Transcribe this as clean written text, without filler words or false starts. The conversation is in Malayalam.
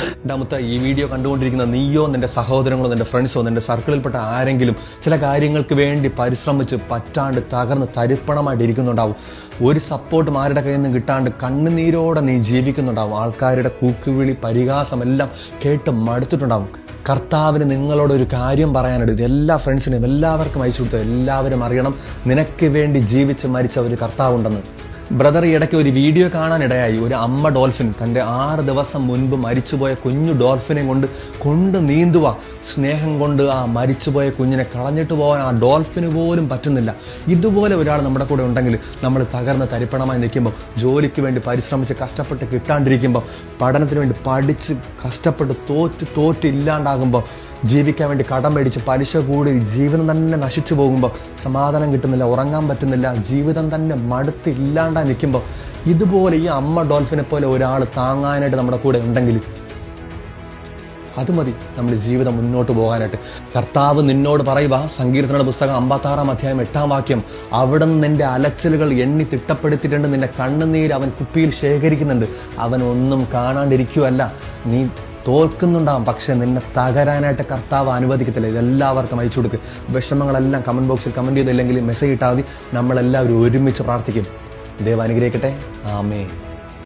രണ്ടാമത്തെ, ഈ വീഡിയോ കണ്ടുകൊണ്ടിരിക്കുന്ന നീയോ നിന്റെ സഹോദരങ്ങളോ നിന്റെ ഫ്രണ്ട്സോ നിന്റെ സർക്കിളിൽപ്പെട്ട ആരെങ്കിലും ചില കാര്യങ്ങൾക്ക് വേണ്ടി പരിശ്രമിച്ച് പറ്റാണ്ട് തകർന്ന് തരിപ്പണമായിട്ട് ഇരിക്കുന്നുണ്ടാവും. ഒരു സപ്പോർട്ടും ആരുടെ കയ്യിൽ നിന്നും കിട്ടാണ്ട് കണ്ണുനീരോടെ നീ ജീവിക്കുന്നുണ്ടാവും. ആൾക്കാരുടെ കൂക്കുവിളി പരിഹാസം എല്ലാം കേട്ട് മടുത്തിട്ടുണ്ടാവും. കർത്താവിന് നിങ്ങളോടൊരു കാര്യം പറയാനുണ്ട്. ഇത് എല്ലാ ഫ്രണ്ട്സിനും എല്ലാവർക്കും അയച്ചു കൊടുത്തു. എല്ലാവരും അറിയണം, നിനക്ക് വേണ്ടി ജീവിച്ച് മരിച്ച ഒരു കർത്താവുണ്ടെന്ന്. ബ്രദർ ഇടയ്ക്ക് ഒരു വീഡിയോ കാണാനിടയായി. ഒരു അമ്മ ഡോൾഫിൻ തൻ്റെ 6 ദിവസം മുൻപ് മരിച്ചുപോയ കുഞ്ഞു ഡോൾഫിനെ കൊണ്ട് നീന്തുക. സ്നേഹം കൊണ്ട് ആ മരിച്ചുപോയ കുഞ്ഞിനെ കളഞ്ഞിട്ട് പോകാൻ ആ ഡോൾഫിന് പോലും പറ്റുന്നില്ല. ഇതുപോലെ ഒരാൾ നമ്മുടെ കൂടെ ഉണ്ടെങ്കിൽ നമ്മൾ തകർന്ന് തരിപ്പണമായി നിൽക്കുമ്പോൾ, ജോലിക്ക് വേണ്ടി പരിശ്രമിച്ച് കഷ്ടപ്പെട്ട് കിട്ടാണ്ടിരിക്കുമ്പോൾ, പഠനത്തിന് വേണ്ടി പഠിച്ച് കഷ്ടപ്പെട്ട് തോറ്റില്ലാണ്ടാകുമ്പോൾ, ജീവിക്കാൻ വേണ്ടി കടം മേടിച്ച് പലിശ കൂടി ജീവിതം തന്നെ നശിച്ചു പോകുമ്പോൾ, സമാധാനം കിട്ടുന്നില്ല, ഉറങ്ങാൻ പറ്റുന്നില്ല, ജീവിതം തന്നെ മടുത്ത് ഇല്ലാണ്ടായി നിൽക്കുമ്പോൾ, ഇതുപോലെ ഈ അമ്മ ഡോൾഫിനെ പോലെ ഒരാൾ താങ്ങാനായിട്ട് നമ്മുടെ കൂടെ ഉണ്ടെങ്കിൽ അത് മതി നമ്മുടെ ജീവിതം മുന്നോട്ട് പോകാനായിട്ട്. കർത്താവ് നിന്നോട് പറയുക, സങ്കീർത്തനയുടെ പുസ്തകം 56-ാം അധ്യായം 8-ാം വാക്യം, അവിടെ നിന്ന് നിന്റെ അലച്ചിലുകൾ എണ്ണി തിട്ടപ്പെടുത്തിയിട്ടുണ്ട്, നിന്റെ കണ്ണുനീര് അവൻ കുപ്പിയിൽ ശേഖരിക്കുന്നുണ്ട്. അവൻ ഒന്നും കാണാണ്ടിരിക്കുകയല്ല. നീ തോൽക്കുന്നുണ്ടാവും, പക്ഷെ നിന്നെ തകരാനായിട്ട് കർത്താവ് അനുവദിക്കത്തില്ല. ഇതെല്ലാവർക്കും അയച്ചു കൊടുക്കുക. വിഷമങ്ങളെല്ലാം കമന്റ് ബോക്സിൽ കമന്റ് ചെയ്തില്ലെങ്കിൽ മെസ്സേജ് ഇട്ടാൽ മതി. നമ്മളെല്ലാവരും ഒരുമിച്ച് പ്രാർത്ഥിക്കും. ദൈവം അനുഗ്രഹിക്കട്ടെ. ആമേൻ.